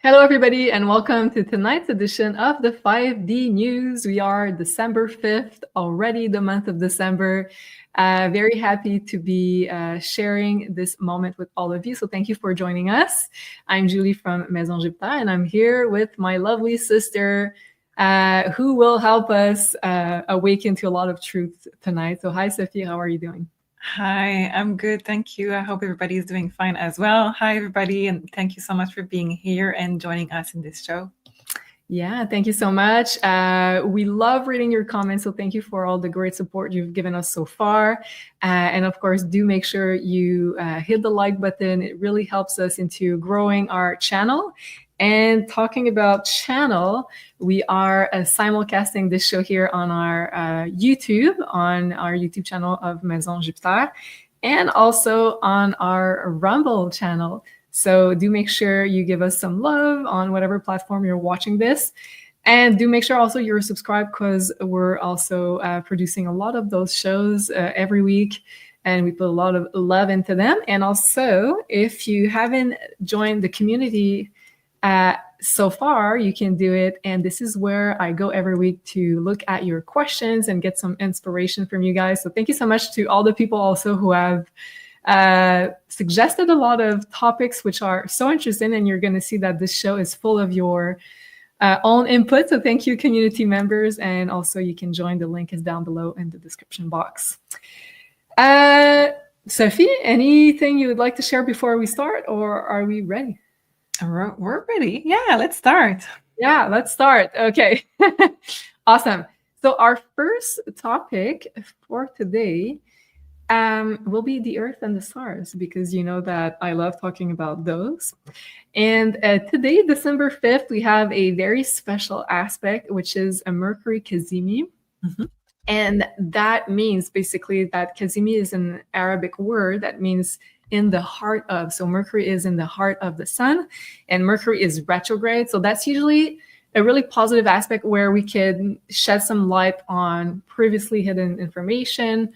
Hello, everybody, and welcome to tonight's edition of the 5D News. We are December 5th, already the month of December. Very happy to be sharing this moment with all of you. So thank you for joining us. I'm Julie from Maison Jupiter, and I'm here with my lovely sister who will help us awaken to a lot of truth tonight. So hi, Sophie, how are you doing? Hi, I'm good. Thank you. I hope everybody is doing fine as well. Hi, everybody. And thank you so much for being here and joining us in this show. Yeah, thank you so much. We love reading your comments, so thank you for all the great support you've given us so far. And of course, do make sure you hit the like button. It really helps us into growing our channel. And talking about channel, we are simulcasting this show here on our YouTube channel of Maison Jupiter, and also on our Rumble channel. So do make sure you give us some love on whatever platform you're watching this. And do make sure also you're subscribed, because we're also producing a lot of those shows every week. And we put a lot of love into them. And also, if you haven't joined the community so far, you can do it. And this is where I go every week to look at your questions and get some inspiration from you guys. So thank you so much to all the people also who have suggested a lot of topics which are so interesting, and you're going to see that this show is full of your own input. So thank you, community members, and also you can join. The link is down below in the description box. Sophie, anything you would like to share before we start, or are we ready? We're ready. Yeah, let's start. Yeah, let's start. Okay. Awesome. So our first topic for today will be the Earth and the stars, because you know that I love talking about those. And today, December 5th, we have a very special aspect, which is a Mercury kazimi. Mm-hmm. And that means basically that kazimi is an Arabic word that means in the heart of. So Mercury is in the heart of the sun, and Mercury is retrograde. So that's usually a really positive aspect where we can shed some light on previously hidden information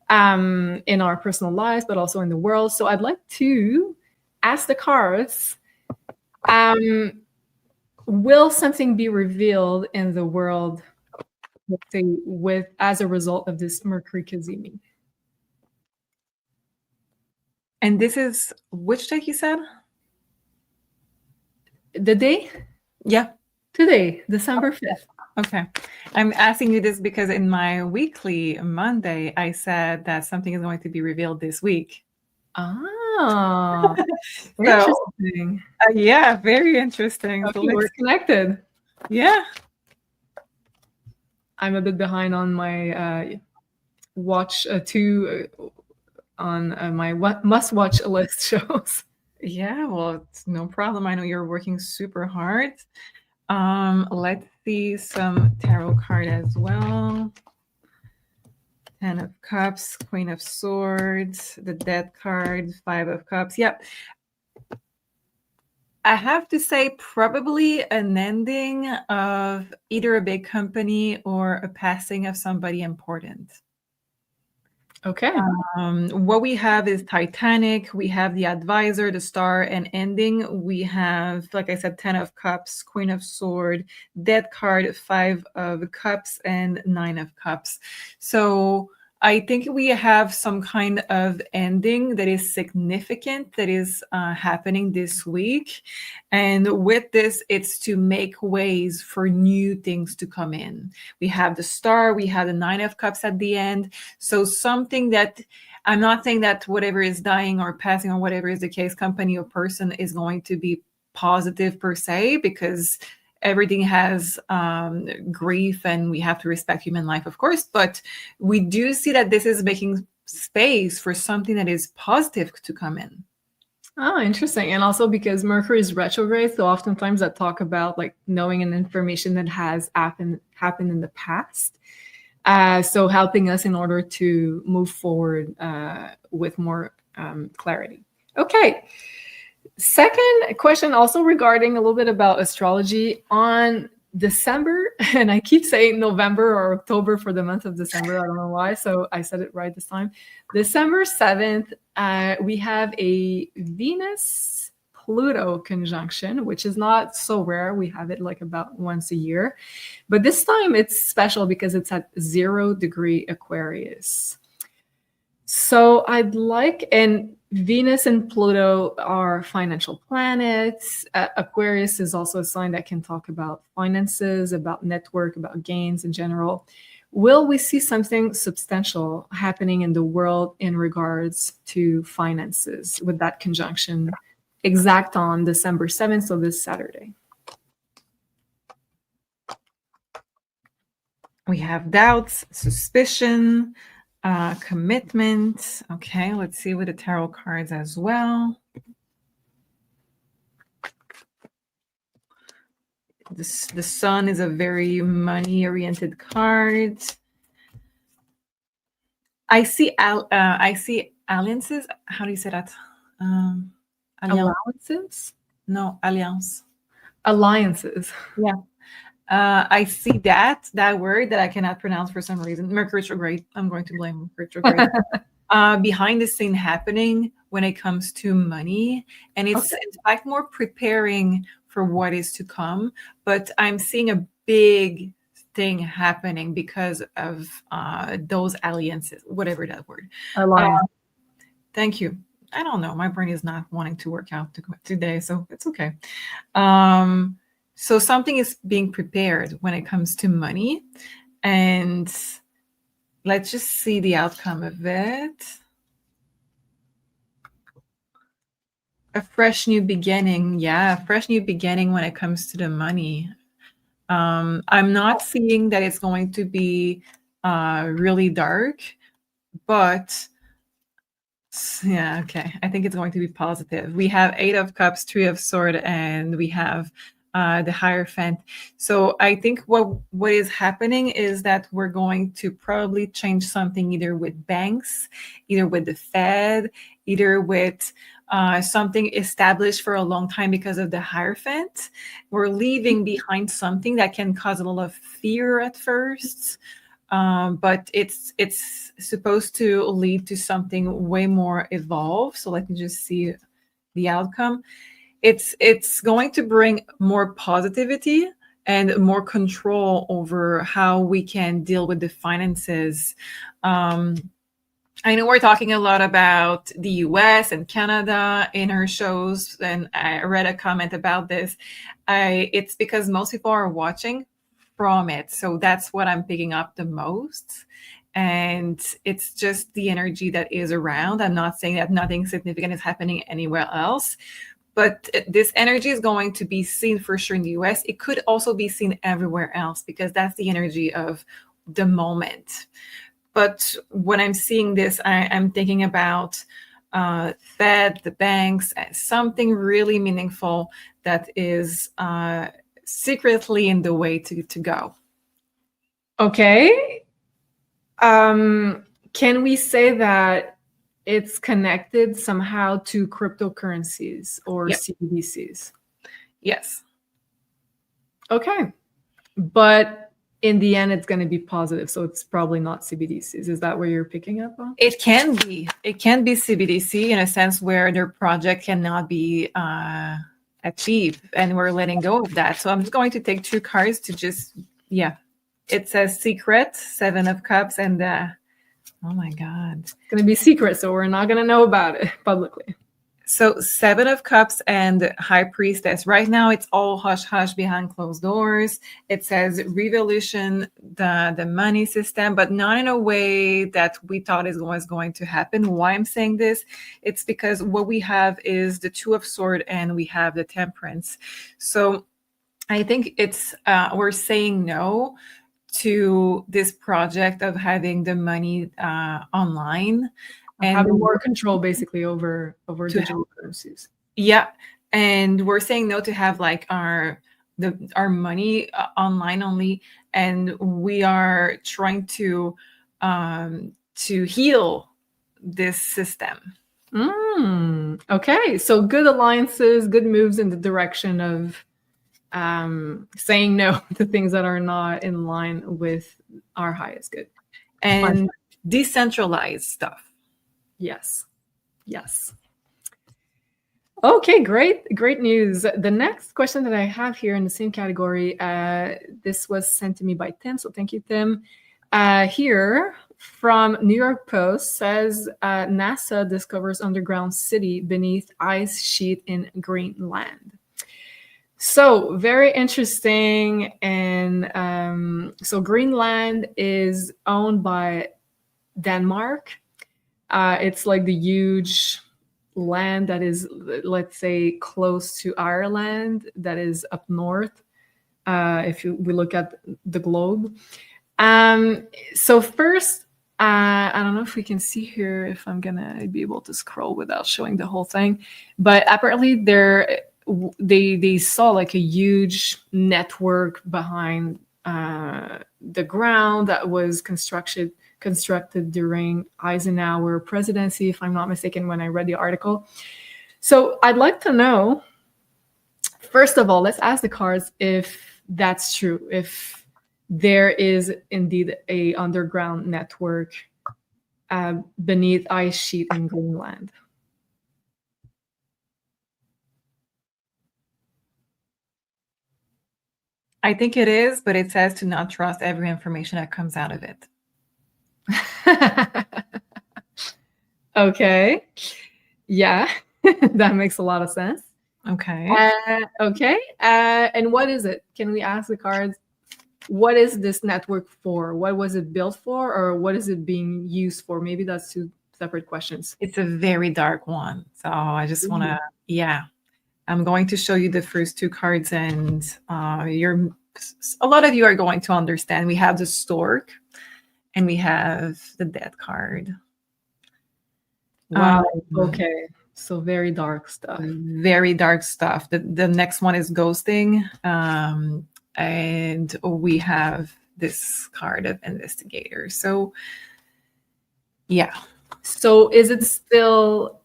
in our personal lives, but also in the world. So I'd like to ask the cards, will something be revealed in the world, let's say, as a result of this Mercury kazimi? And this is which day you said? The day? Yeah. Today, December 5th. Okay. I'm asking you this because in my weekly Monday, I said that something is going to be revealed this week. Ah, interesting. Yeah, very interesting. Okay, so we're connected. Yeah. I'm a bit behind on my watch on my must-watch list shows. Yeah, well, it's no problem. I know you're working super hard. Let's see some tarot card as well. 10 of Cups, Queen of Swords, the Death card, 5 of Cups. Yep. I have to say probably an ending of either a big company or a passing of somebody important. Okay. What we have is Titanic. We have the Advisor, the Star, and ending. We have, like I said, 10 of Cups, Queen of Sword, Death card, 5 of Cups, and 9 of Cups. So I think we have some kind of ending that is significant that is happening this week. And with this, it's to make ways for new things to come in. We have the Star, we have the 9 of Cups at the end. So something that, I'm not saying that whatever is dying or passing or whatever is the case, company or person, is going to be positive per se, because everything has grief and we have to respect human life, of course. But we do see that this is making space for something that is positive to come in. Oh, interesting. And also because Mercury is retrograde, so oftentimes that talk about like knowing an information that has happened in the past. So helping us in order to move forward with more clarity. Okay. Second question, also regarding a little bit about astrology. On December, and I keep saying November or October for the month of December, I don't know why, so I said it right this time. December 7th, we have a Venus Pluto conjunction, which is not so rare. We have it like about once a year. But this time it's special because it's at 0° Aquarius. So and Venus and Pluto are financial planets. Aquarius is also a sign that can talk about finances, about network, about gains in general. Will we see something substantial happening in the world in regards to finances with that conjunction exact on December 7th, so this Saturday? We have doubts, suspicion, commitment. Okay, let's see with the tarot cards as well. The sun is a very money-oriented card. I see alliances. How do you say that? Allowances? No, alliance. Alliances. Yeah. I see that word that I cannot pronounce for some reason. Mercury retrograde. I'm going to blame Mercury retrograde. Behind the scene happening when it comes to money, and it's in fact more preparing for what is to come. But I'm seeing a big thing happening because of those alliances, whatever that word. Alliance. Thank you. I don't know. My brain is not wanting to work out today, so it's okay. So something is being prepared when it comes to money, and let's just see the outcome of it. A fresh new beginning. Yeah, a fresh new beginning when it comes to the money. I'm not seeing that it's going to be really dark, but yeah, okay. I think it's going to be positive. We have 8 of Cups, 3 of Swords, and we have the Hierophant. So I think what is happening is that we're going to probably change something either with banks, either with the Fed, either with something established for a long time because of the Hierophant. We're leaving behind something that can cause a lot of fear at first. But it's supposed to lead to something way more evolved. So let me just see the outcome. It's going to bring more positivity and more control over how we can deal with the finances. I know we're talking a lot about the US and Canada in our shows, and I read a comment about this. It's because most people are watching from it. So that's what I'm picking up the most. And it's just the energy that is around. I'm not saying that nothing significant is happening anywhere else, but this energy is going to be seen for sure in the US. It could also be seen everywhere else because that's the energy of the moment. But when I'm seeing this, I'm thinking about Fed, the banks, something really meaningful that is secretly in the way to go. Okay. Can we say that it's connected somehow to cryptocurrencies or CBDCs? Yes. Okay. But in the end, it's going to be positive. So it's probably not CBDCs. Is that where you're picking up on? It can be. It can be CBDC in a sense where their project cannot be achieved, and we're letting go of that. So I'm just going to take 2 cards to just, it says secret, 7 of Cups, and oh my God. It's going to be secret, so we're not going to know about it publicly. So 7 of Cups and High Priestess. Right now, it's all hush-hush behind closed doors. It says revolution, the money system, but not in a way that we thought was going to happen. Why I'm saying this? It's because what we have is the 2 of Swords and we have the Temperance. So I think it's we're saying no to this project of having the money online. And having more control basically over digital currencies. Yeah. And we're saying no to have like our money online only. And we are trying to heal this system. Okay. So good alliances, good moves in the direction of saying no to things that are not in line with our highest good. And decentralized stuff. Yes. Yes. Okay, great news. The next question that I have here in the same category, this was sent to me by Tim, so thank you, Tim. Here from New York Post says NASA discovers underground city beneath ice sheet in Greenland. So very interesting, and so Greenland is owned by Denmark. It's like the huge land that is, let's say, close to Ireland, that is up north. If we look at the globe. So first, I don't know if we can see here, if I'm gonna be able to scroll without showing the whole thing, but apparently they saw like a huge network behind the ground that was constructed during Eisenhower presidency, if I'm not mistaken, when I read the article. So I'd like to know, first of all, let's ask the cards if that's true, if there is indeed a underground network beneath ice sheet in Greenland. I think it is, but it says to not trust every information that comes out of it. Okay. Yeah, that makes a lot of sense. Okay. Okay. And what is it? Can we ask the cards, what is this network for? What was it built for, or what is it being used for? Maybe that's two separate questions. It's a very dark one. So I just want to, yeah. I'm going to show you the first two cards, and a lot of you are going to understand. We have the stork and we have the death card. Wow. Okay. So very dark stuff. Very dark stuff. The next one is ghosting. And we have this card of investigator. So yeah. So is it still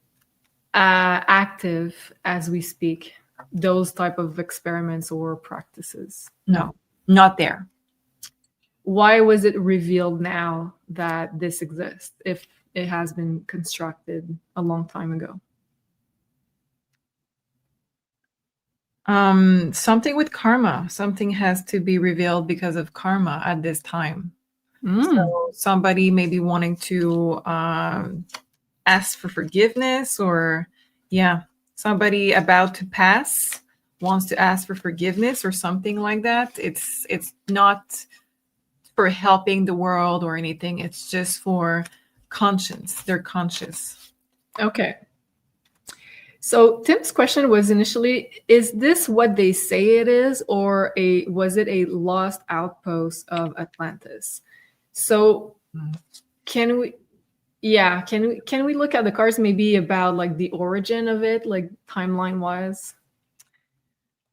active as we speak, those type of experiments or practices? No, not there. Why was it revealed now that this exists if it has been constructed a long time ago? Something with karma. Something has to be revealed because of karma at this time. So somebody may be wanting to ask for forgiveness, or somebody about to pass wants to ask for forgiveness or something like that. It's not for helping the world or anything. It's just for conscience. They're conscious. Okay. So Tim's question was initially, is this what they say it is, or was it a lost outpost of Atlantis? So can we look at the cards maybe about like the origin of it, like timeline wise?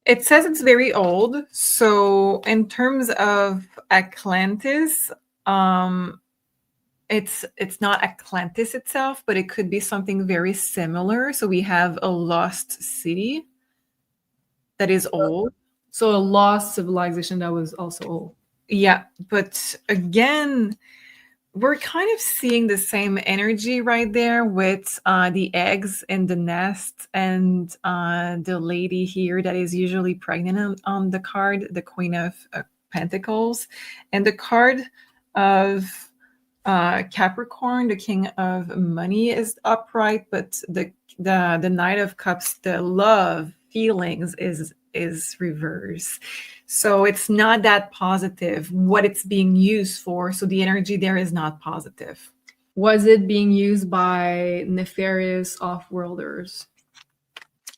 It says it's very old. So in terms of Atlantis, it's not Atlantis itself, but it could be something very similar. So we have a lost city that is old. So a lost civilization that was also old. Yeah, but again, we're kind of seeing the same energy right there with the eggs in the nest, and the lady here that is usually pregnant on the card, the Queen of Pentacles, and the card of Capricorn, the King of Money, is upright, but the Knight of Cups, the love feelings, is reverse. So it's not that positive what it's being used for. So the energy there is not positive. Was it being used by nefarious off-worlders?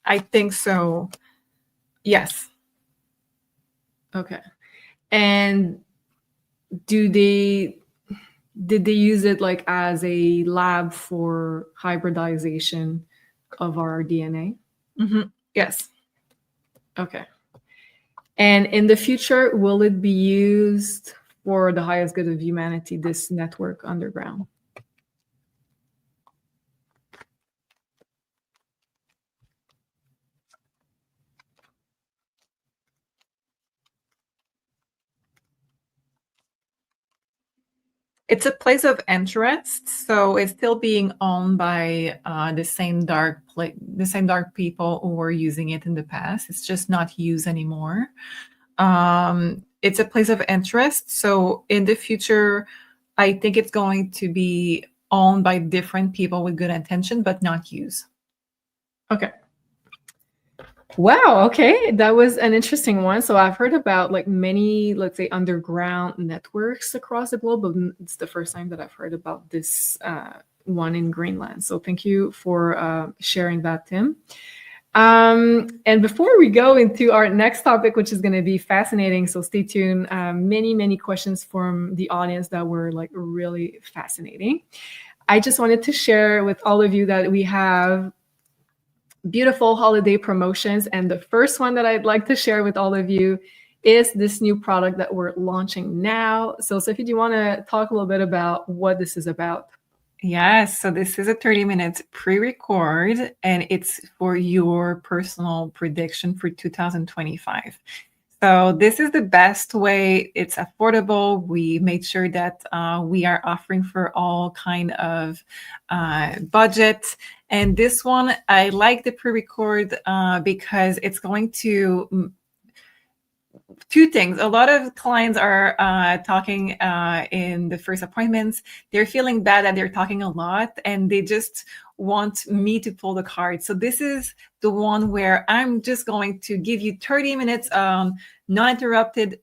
I think so. Yes. Okay. And did they use it like as a lab for hybridization of our DNA? Mm-hmm. Yes. Okay. And in the future, will it be used for the highest good of humanity, this network underground? It's a place of interest, so it's still being owned by the same dark people who were using it in the past. It's just not used anymore. It's a place of interest, so in the future, I think it's going to be owned by different people with good intention, but not used. Okay. Wow. Okay. That was an interesting one. So I've heard about like many, let's say, underground networks across the globe, but it's the first time that I've heard about this one in Greenland. So thank you for sharing that, Tim. And before we go into our next topic, which is going to be fascinating, so stay tuned. Many questions from the audience that were like really fascinating. I just wanted to share with all of you that we have beautiful holiday promotions. And the first one that I'd like to share with all of you is this new product that we're launching now. So Sophie, do you want to talk a little bit about what this is about? Yes, so this is a 30-minute pre-record, and it's for your personal prediction for 2025. So this is the best way. It's affordable. We made sure that we are offering for all kind of budget. And this one, I like the pre-record because it's going to two things. A lot of clients are talking in the first appointments. They're feeling bad that they're talking a lot and they just want me to pull the card. So this is the one where I'm just going to give you 30 minutes non-interrupted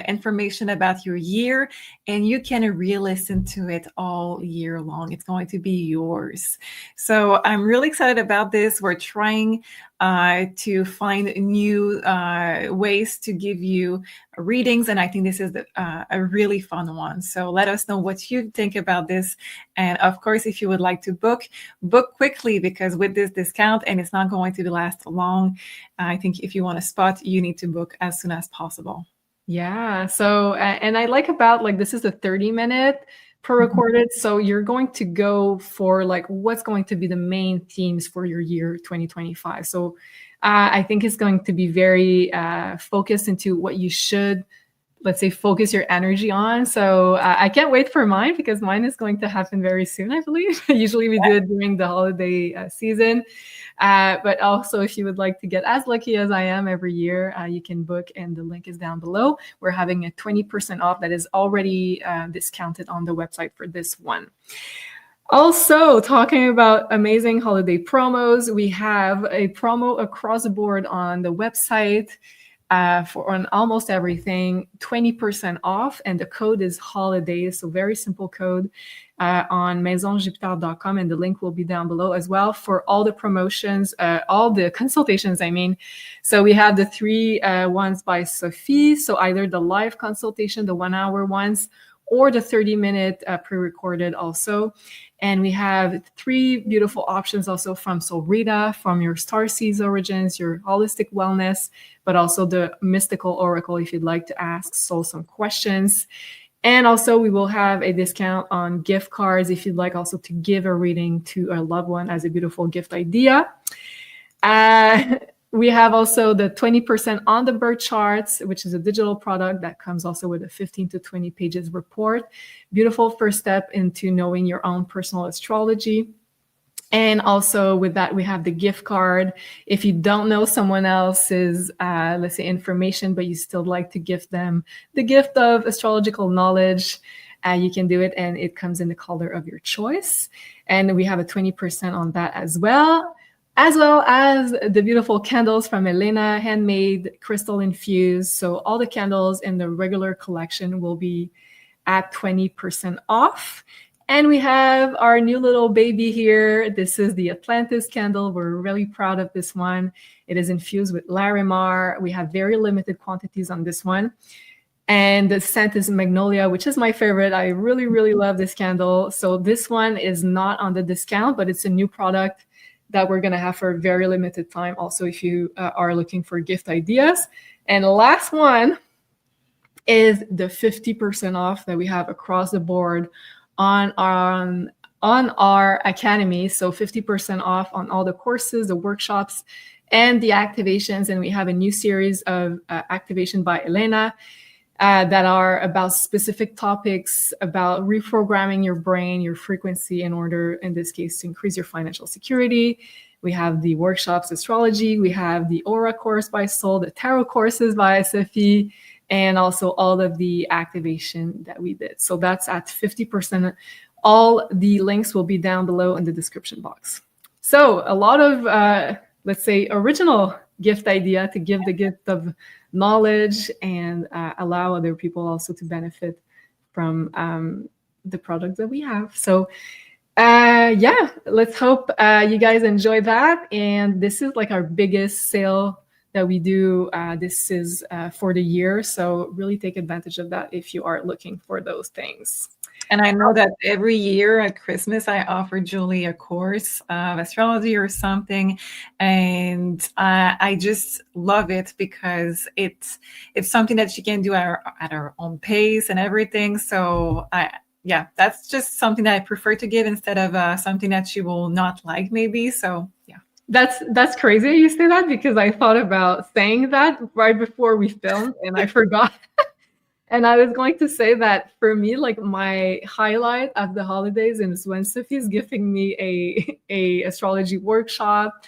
information about your year, and you can re-listen to it all year long. It's going to be yours. So I'm really excited about this. We're trying to find new ways to give you readings, and I think this is a really fun one. So let us know what you think about this. And of course, if you would like to book quickly, because with this discount, and it's not going to last long, I think if you want a spot, you need to book as soon as possible. Yeah. So, and I like about like this is a 30-minute pre-recorded. So you're going to go for like what's going to be the main themes for your year 2025. So I think it's going to be very focused into what you should, let's say, focus your energy on. So I can't wait for mine because mine is going to happen very soon, I believe. Usually we do it during the holiday season. But also, if you would like to get as lucky as I am every year, you can book, and the link is down below. We're having a 20% off that is already discounted on the website for this one. Also, talking about amazing holiday promos, we have a promo across the board on the website for on almost everything, 20% off, and the code is holidays. So very simple code on maisonjupiter.com, and the link will be down below as well for all the promotions, all the consultations, I mean. So we have the 3 ones by Sophie, so either the live consultation, the 1-hour ones, or the 30-minute pre-recorded also. And we have 3 beautiful options also from Solrita, from your Starseeds origins, your holistic wellness, but also the mystical oracle if you'd like to ask Soul some questions. And also we will have a discount on gift cards if you'd like also to give a reading to a loved one as a beautiful gift idea. We have also the 20% on the birth charts, which is a digital product that comes also with a 15 to 20 pages report. Beautiful first step into knowing your own personal astrology. And also with that, we have the gift card. If you don't know someone else's, let's say, information, but you still like to give them the gift of astrological knowledge, you can do it, and it comes in the color of your choice. And we have a 20% on that as well as the beautiful candles from Elena, handmade, crystal infused. So all the candles in the regular collection will be at 20% off. And we have our new little baby here. This is the Atlantis Candle. We're really proud of this one. It is infused with Larimar. We have very limited quantities on this one. And the scent is Magnolia, which is my favorite. I really love this candle. So this one is not on the discount, but it's a new product that we're going to have for a very limited time. Also, if you are looking for gift ideas. And the last one is the 50% off that we have across the board on our academy. So 50% off on all the courses, the workshops, and the activations. And we have a new series of activation by Elena. that are about specific topics, about reprogramming your brain, your frequency, in order, in this case, to increase your financial security. We have the workshops, astrology. We have the aura course by Soul, the tarot courses by Sophie, and also all of the activation that we did. So that's at 50%. All the links will be down below in the description box. So a lot of, let's say, original gift idea to give the gift of knowledge and allow other people also to benefit from the products that we have. So yeah, let's hope you guys enjoy that. And this is like our biggest sale that we do. This is for the year. So really take advantage of that if you are looking for those things. And I know that every year at Christmas, I offer Julie a course of astrology or something. And I just love it because it's something that she can do at her own pace and everything. So yeah, that's just something that I prefer to give instead of something that she will not like maybe. So yeah. That's crazy you say that, because I thought about saying that right before we filmed and I forgot. And I was going to say that for me, like my highlight of the holidays is when Sophie's gifting me a astrology workshop,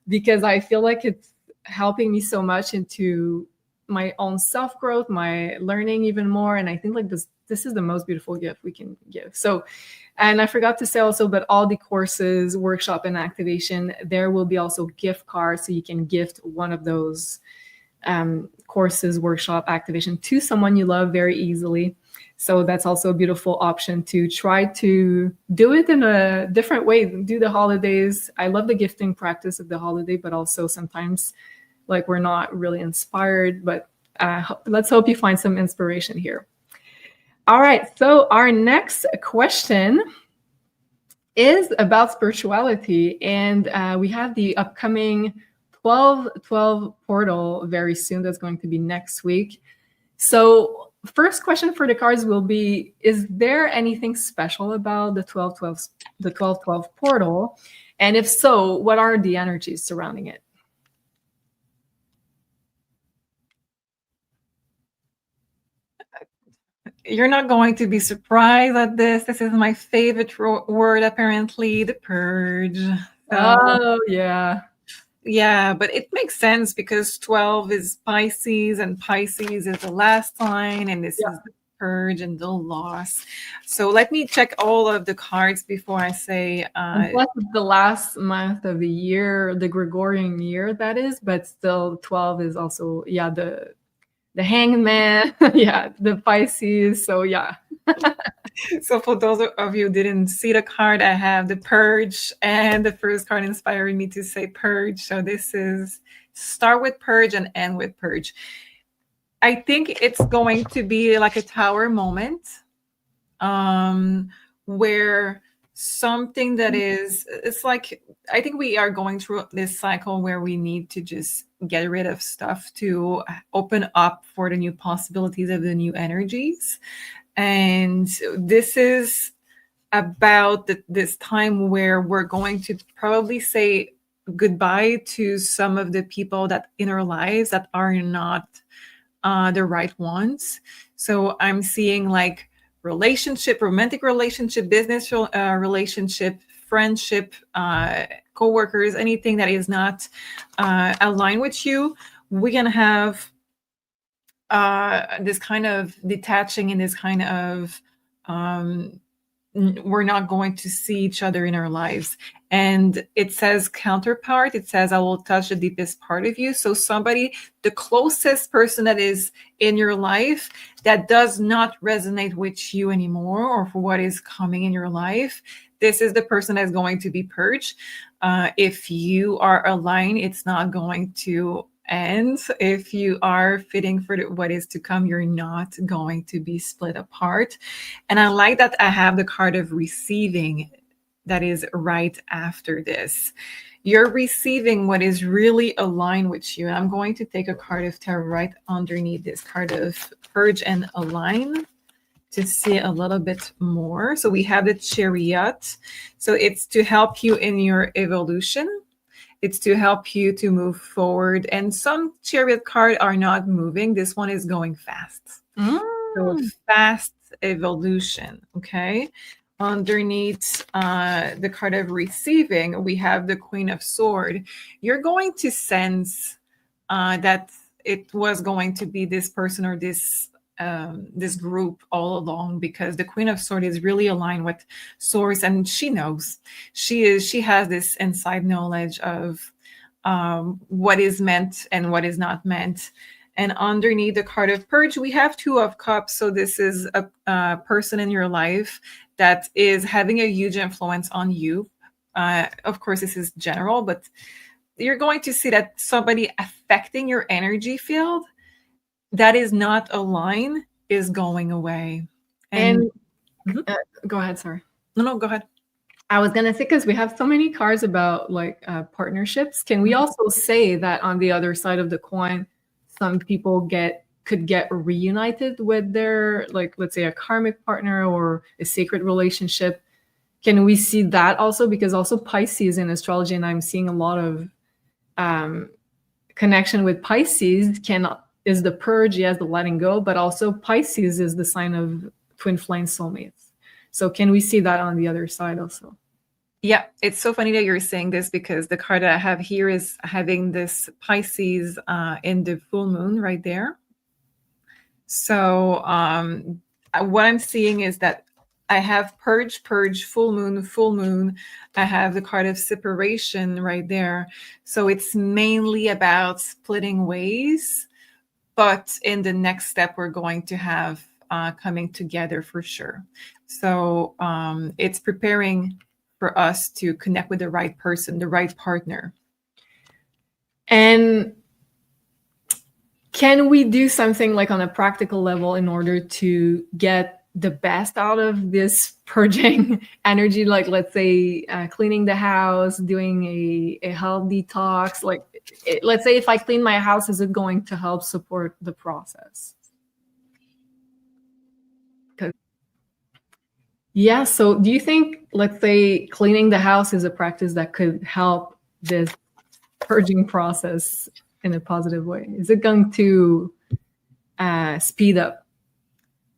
because I feel like it's helping me so much into my own self-growth, my learning even more. And I think like this is the most beautiful gift we can give. So, and I forgot to say also, but all the courses, workshop, and activation, there will be also gift cards, so you can gift one of those courses, workshop, activation to someone you love very easily. So that's also a beautiful option to try to do it in a different way. Do the holidays. I love the gifting practice of the holiday, but also sometimes like we're not really inspired, but let's hope you find some inspiration here. All right, so our next question is about spirituality, and we have the upcoming 12/12 portal very soon. That's going to be next week. So first question for the cards will be, is there anything special about the 12/12 portal? And if so, what are the energies surrounding it? You're not going to be surprised at this. This is my favorite word, apparently, the purge. Oh, yeah. Yeah, but it makes sense because 12 is Pisces, and Pisces is the last sign, and this is the purge and the loss. So let me check all of the cards before I say. Plus the last month of the year, the Gregorian year, that is, but still 12 is also, yeah, the hangman, yeah, the Pisces. So yeah. So for those of you who didn't see the card, I have the purge, and the first card inspiring me to say purge. So this is start with purge and end with purge. I think it's going to be like a tower moment, where something that is, it's like, I think we are going through this cycle where we need to just get rid of stuff to open up for the new possibilities of the new energies. And this is about this time where we're going to probably say goodbye to some of the people that in our lives that are not the right ones. So I'm seeing like relationship, romantic relationship, business relationship, friendship, co-workers, anything that is not aligned with you. We're going to have this kind of detaching and this kind of we're not going to see each other in our lives. And it says counterpart, it says I will touch the deepest part of you. So somebody, the closest person that is in your life that does not resonate with you anymore, or for what is coming in your life, this is the person that's going to be purged. If you are aligned, it's not going to end. If you are fitting for what is to come, you're not going to be split apart. And I like that I have the card of receiving that is right after this. You're receiving what is really aligned with you. And I'm going to take a card of tarot right underneath this card of purge and align to see a little bit more. So we have the Chariot. So it's to help you in your evolution. It's to help you to move forward. And some Chariot cards are not moving. This one is going fast. So fast evolution, okay? Underneath the card of receiving, we have the Queen of Swords. You're going to sense that it was going to be this person or this group all along, because the Queen of Swords is really aligned with Source, and she knows. She has this inside knowledge of what is meant and what is not meant. And underneath the card of Purge, we have Two of Cups. So this is a person in your life that is having a huge influence on you. Of course, this is general, but you're going to see that somebody affecting your energy field that is not aligned is going away. And go ahead, sorry. No, go ahead. I was going to say, because we have so many cards about like partnerships, can we also say that on the other side of the coin, some people could get reunited with their, like, let's say a karmic partner or a sacred relationship? Can we see that also? Because also Pisces in astrology, and I'm seeing a lot of connection with Pisces, is the purge, yes, the letting go, but also Pisces is the sign of twin flame soulmates. So can we see that on the other side also? Yeah, it's so funny that you're saying this, because the card that I have here is having this Pisces in the full moon right there. So what I'm seeing is that I have purge, full moon. I have the card of separation right there. So it's mainly about splitting ways. But in the next step, we're going to have coming together for sure. So it's preparing for us to connect with the right person, the right partner. And can we do something like on a practical level in order to get the best out of this purging energy? Like, let's say cleaning the house, doing a health detox. Like, let's say if I clean my house, is it going to help support the process? Yeah. So do you think, let's say, cleaning the house is a practice that could help this purging process in a positive way? Is it going to speed up?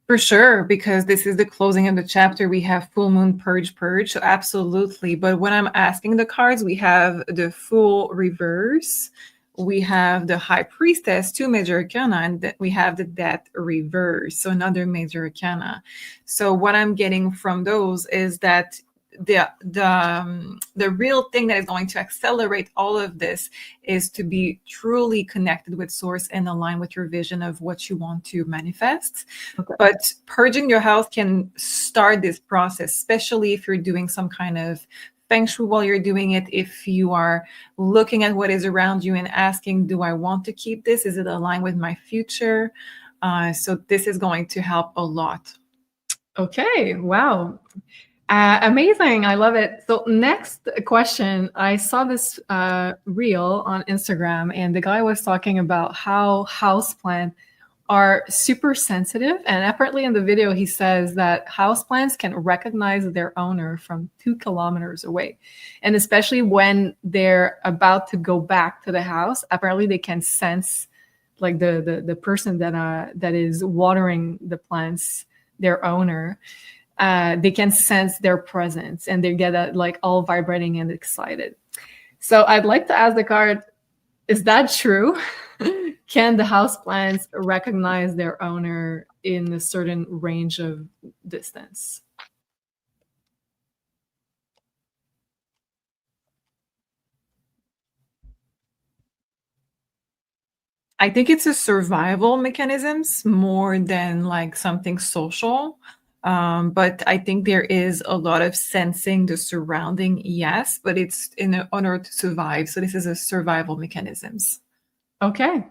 For sure, because this is the closing of the chapter. We have full moon, purge. So absolutely. But when I'm asking the cards, we have the Fool reverse. We have the High Priestess, 2 major arcana, and we have the Death reverse, so another major arcana. So what I'm getting from those is that the real thing that is going to accelerate all of this is to be truly connected with Source and align with your vision of what you want to manifest. Okay. But purging your house can start this process, especially if you're doing some kind of Feng Shui while you're doing it. If you are looking at what is around you and asking, do I want to keep this? Is it aligned with my future? So this is going to help a lot. Okay. Wow. Amazing. I love it. So next question, I saw this reel on Instagram, and the guy was talking about how houseplants are super sensitive. And apparently in the video, he says that houseplants can recognize their owner from 2 kilometers away. And especially when they're about to go back to the house, apparently they can sense like the person that is watering the plants, their owner. They can sense their presence, and they get like all vibrating and excited. So I'd like to ask the card, is that true? Can the houseplants recognize their owner in a certain range of distance? I think it's a survival mechanisms more than like something social. But I think there is a lot of sensing the surrounding, yes, but it's in order to survive. So this is a survival mechanisms. Okay.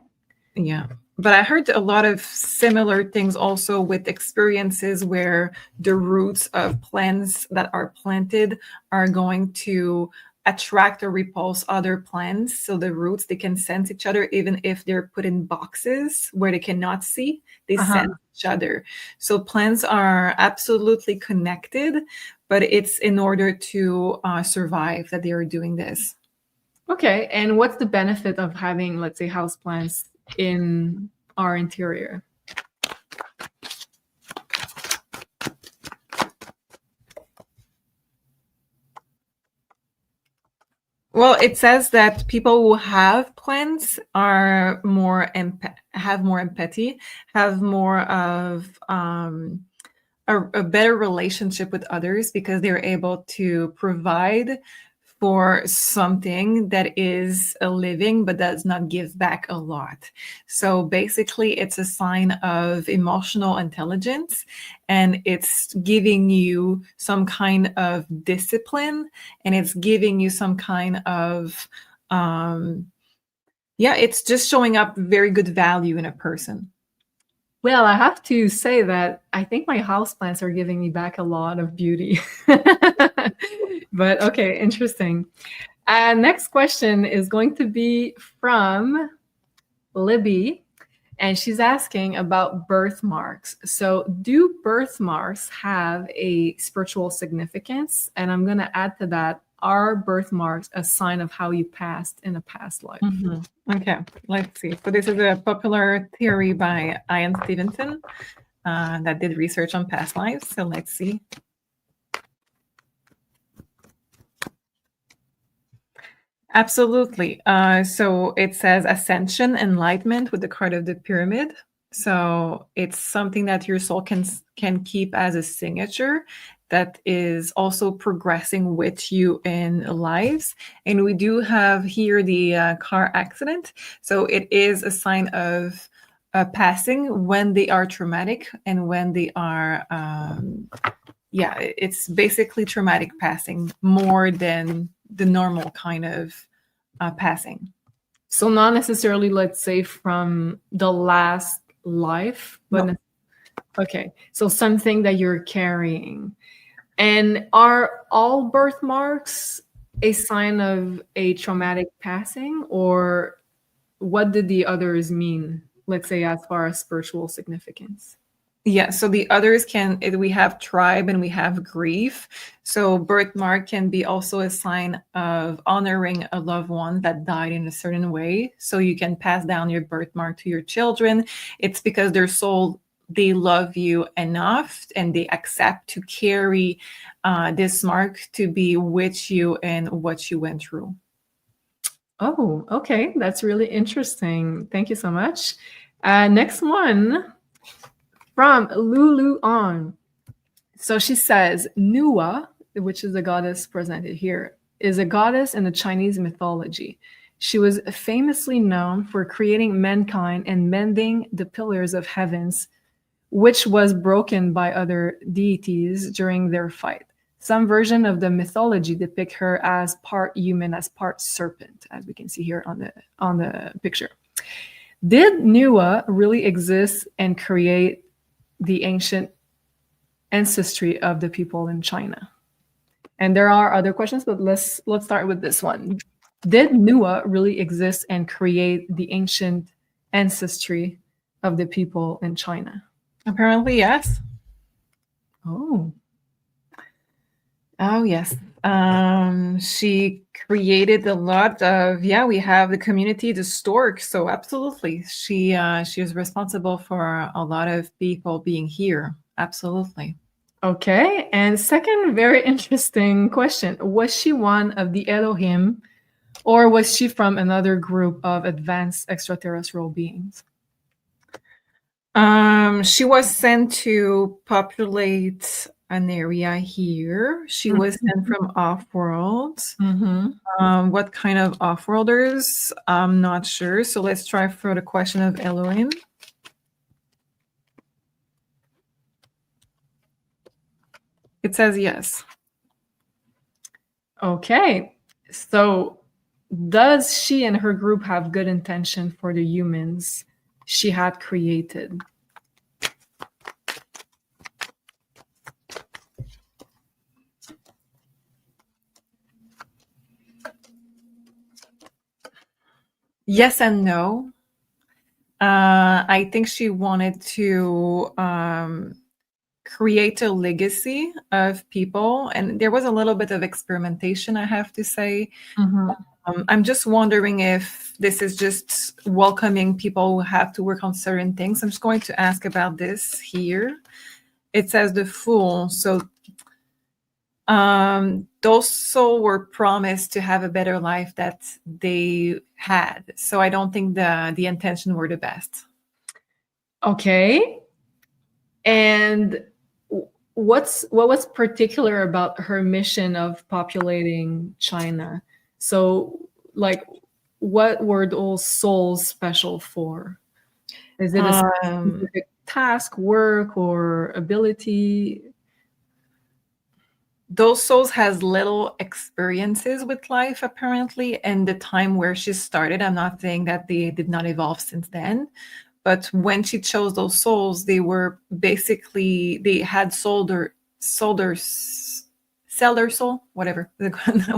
Yeah. But I heard a lot of similar things also with experiences where the roots of plants that are planted are going to attract or repulse other plants. So the roots, they can sense each other, even if they're put in boxes where they cannot see, they sense each other. So plants are absolutely connected, but it's in order to survive that they are doing this. Okay. And what's the benefit of having, let's say, houseplants in our interior? Well, it says that people who have plants are have more empathy, have more of a better relationship with others because they're able to provide for something that is a living but does not give back a lot. So basically, it's a sign of emotional intelligence, and it's giving you some kind of discipline, and it's giving you some kind of it's just showing up very good value in a person. Well, I have to say that I think my houseplants are giving me back a lot of beauty. But okay, interesting. Next question is going to be from Libby, and she's asking about birthmarks. So, do birthmarks have a spiritual significance? And I'm going to add to that, are birthmarks a sign of how you passed in a past life? Okay, let's see. So this is a popular theory by Ian Stevenson that did research on past lives. So let's see. Absolutely. So it says ascension, enlightenment with the card of the pyramid. So it's something that your soul can keep as a signature that is also progressing with you in lives. And we do have here the car accident. So it is a sign of passing when they are traumatic and when they are, it's basically traumatic passing more than the normal kind of passing. So not necessarily, let's say, from the last life, but No. Okay. So something that you're carrying. And are all birthmarks a sign of a traumatic passing, or what did the others mean, let's say, as far as spiritual significance? Yeah, so the others we have tribe and we have grief. So birthmark can be also a sign of honoring a loved one that died in a certain way. So you can pass down your birthmark to your children. It's because their soul, they love you enough and they accept to carry this mark to be with you and what you went through. Oh, okay. That's really interesting. Thank you so much. Next one from Lulu On. So she says, Nua, which is the goddess presented here, is a goddess in the Chinese mythology. She was famously known for creating mankind and mending the pillars of heavens, which was broken by other deities during their fight. Some version of the mythology depict her as part human, as part serpent, as we can see here on the picture. Did Nua really exist and create the ancient ancestry of the people in China? And there are other questions, but let's start with this one. Did Nua really exist and create the ancient ancestry of the people in China? Apparently, yes. Oh, yes. She created a lot of, we have the community, the stork. So absolutely, she is responsible for a lot of people being here. Absolutely. okay. And second, very interesting question. Was she one of the Elohim, or was she from another group of advanced extraterrestrial beings? She was sent to populate an area here. She was sent from off-world. What kind of off-worlders? I'm not sure. So let's try for the question of Elohim. It says yes. Okay. So does she and her group have good intention for the humans she had created? Yes and no. I think she wanted to create a legacy of people, and there was a little bit of experimentation, I have to say. I'm just wondering if this is just welcoming people who have to work on certain things. I'm just going to ask about this here. It says the Fool. So those souls were promised to have a better life that they had. So I don't think the intention were the best. Okay. And what was particular about her mission of populating China? So, like, what were those souls special for? Is it a specific task, work, or ability? Those souls has little experiences with life apparently, and the time where she started. I'm not saying that they did not evolve since then, but when she chose those souls, they were basically, they had sold their sell their soul, whatever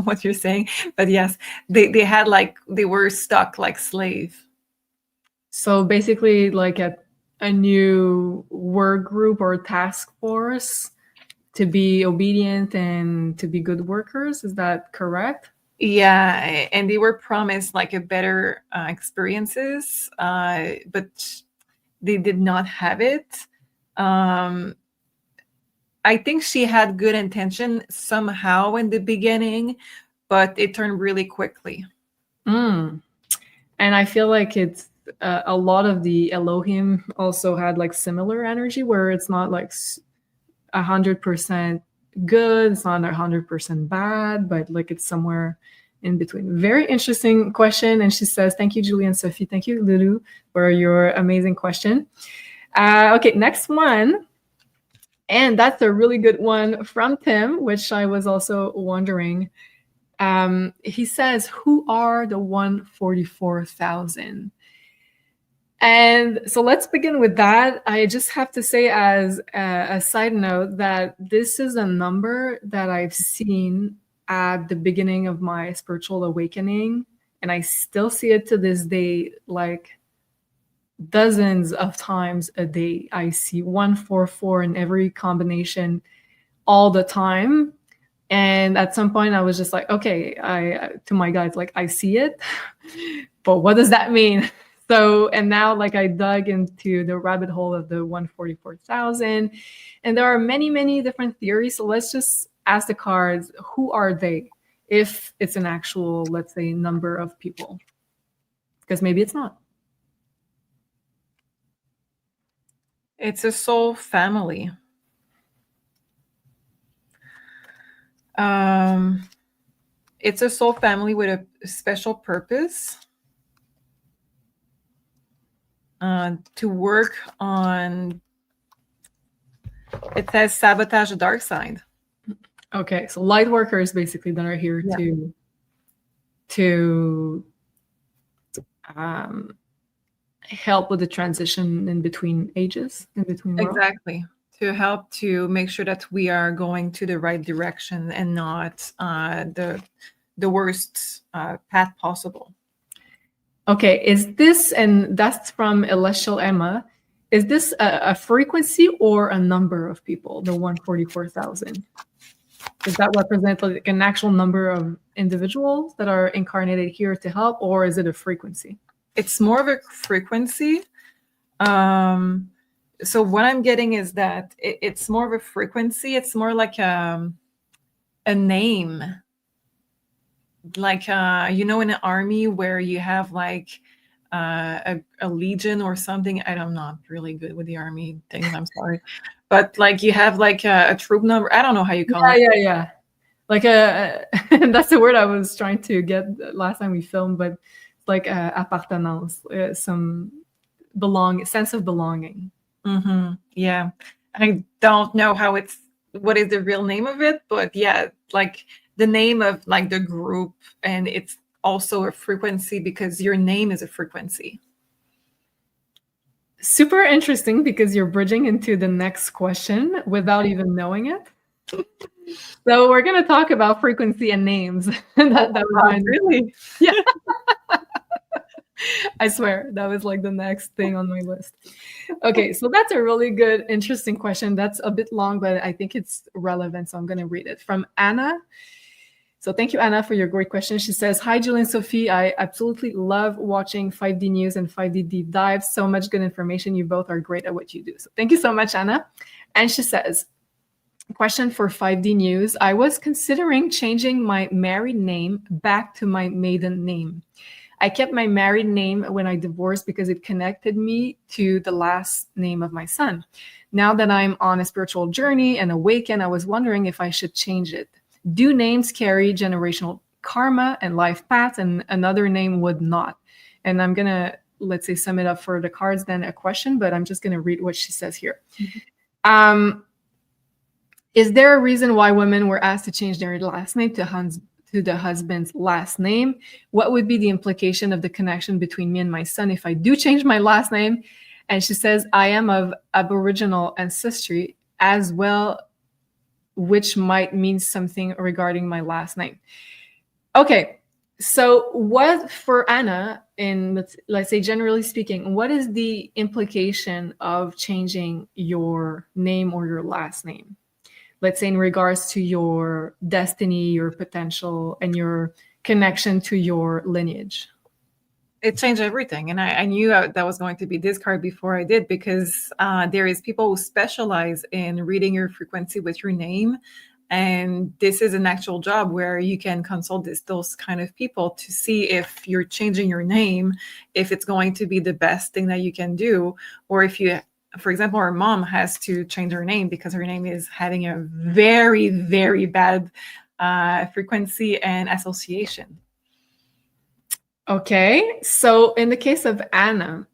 what you're saying, but yes, they had like, they were stuck like slave. So basically, like a new work group or task force to be obedient and to be good workers. Is that correct? Yeah, and they were promised like a better experiences, but they did not have it. I think she had good intention somehow in the beginning, but it turned really quickly. And I feel like it's a lot of the Elohim also had like similar energy, where it's not like 100% good, it's not 100% bad, but like it's somewhere in between. Very interesting question. And she says, thank you, Julie and Sophie. Thank you, Lulu, for your amazing question. Okay, next one. And that's a really good one from Tim, which I was also wondering. He says, who are the 144,000? And so let's begin with that. I just have to say, as a side note, that this is a number that I've seen at the beginning of my spiritual awakening. And I still see it to this day, like dozens of times a day. I see 144 in every combination all the time. And at some point I was just like, okay, to my guides, like, I see it, but what does that mean? So, and now like I dug into the rabbit hole of the 144,000, and there are many, many different theories. So let's just ask the cards, who are they? If it's an actual, let's say, number of people, because maybe it's not. It's a soul family. It's a soul family with a special purpose. To work on, it says sabotage the dark side. Okay, so light workers basically that are here to help with the transition in between ages, in between worlds. Exactly, to help to make sure that we are going to the right direction and not the worst path possible. Okay, is this, and that's from Celestial Emma, is this a frequency or a number of people, the 144,000? Does that represent like an actual number of individuals that are incarnated here to help, or is it a frequency? It's more of a frequency. So what I'm getting is that it's more of a frequency. It's more like a name. Like, you know, in an army where you have like a legion or something. I'm not really good with the army things, I'm sorry. But like you have like a troop number. I don't know how you call it. Yeah. Like that's the word I was trying to get last time we filmed, but like appartenance, some sense of belonging. Mm-hmm. Yeah. I don't know what is the real name of it, but yeah, like the name of like the group, and it's also a frequency because your name is a frequency. Super interesting, because you're bridging into the next question without even knowing it. So we're going to talk about frequency and names. that was really? Yeah. I swear that was like the next thing on my list. Okay, so that's a really good, interesting question. That's a bit long, but I think it's relevant, so I'm going to read it. From Anna. So thank you, Anna, for your great question. She says, hi, Julie and Sophie. I absolutely love watching 5D news and 5D deep dives. So much good information. You both are great at what you do. So thank you so much, Anna. And she says, question for 5D news. I was considering changing my married name back to my maiden name. I kept my married name when I divorced because it connected me to the last name of my son. Now that I'm on a spiritual journey and awakened, I was wondering if I should change it. Do names carry generational karma and life paths, and another name would not? And I'm going to, let's say, sum it up for the cards, then a question, but I'm just going to read what she says here. Mm-hmm. Is there a reason why women were asked to change their last name to the husband's last name? What would be the implication of the connection between me and my son if I do change my last name? And she says, I am of Aboriginal ancestry as well, which might mean something regarding my last name. Okay, so what for Anna, in let's say generally speaking, what is the implication of changing your name or your last name? Let's say in regards to your destiny, your potential, and your connection to your lineage. It changed everything. And I knew that was going to be this card before I did, because there is people who specialize in reading your frequency with your name. And this is an actual job where you can consult those kind of people to see if you're changing your name, if it's going to be the best thing that you can do, or if you, for example, our mom has to change her name because her name is having a very, very bad frequency and association. Okay, so in the case of Anna,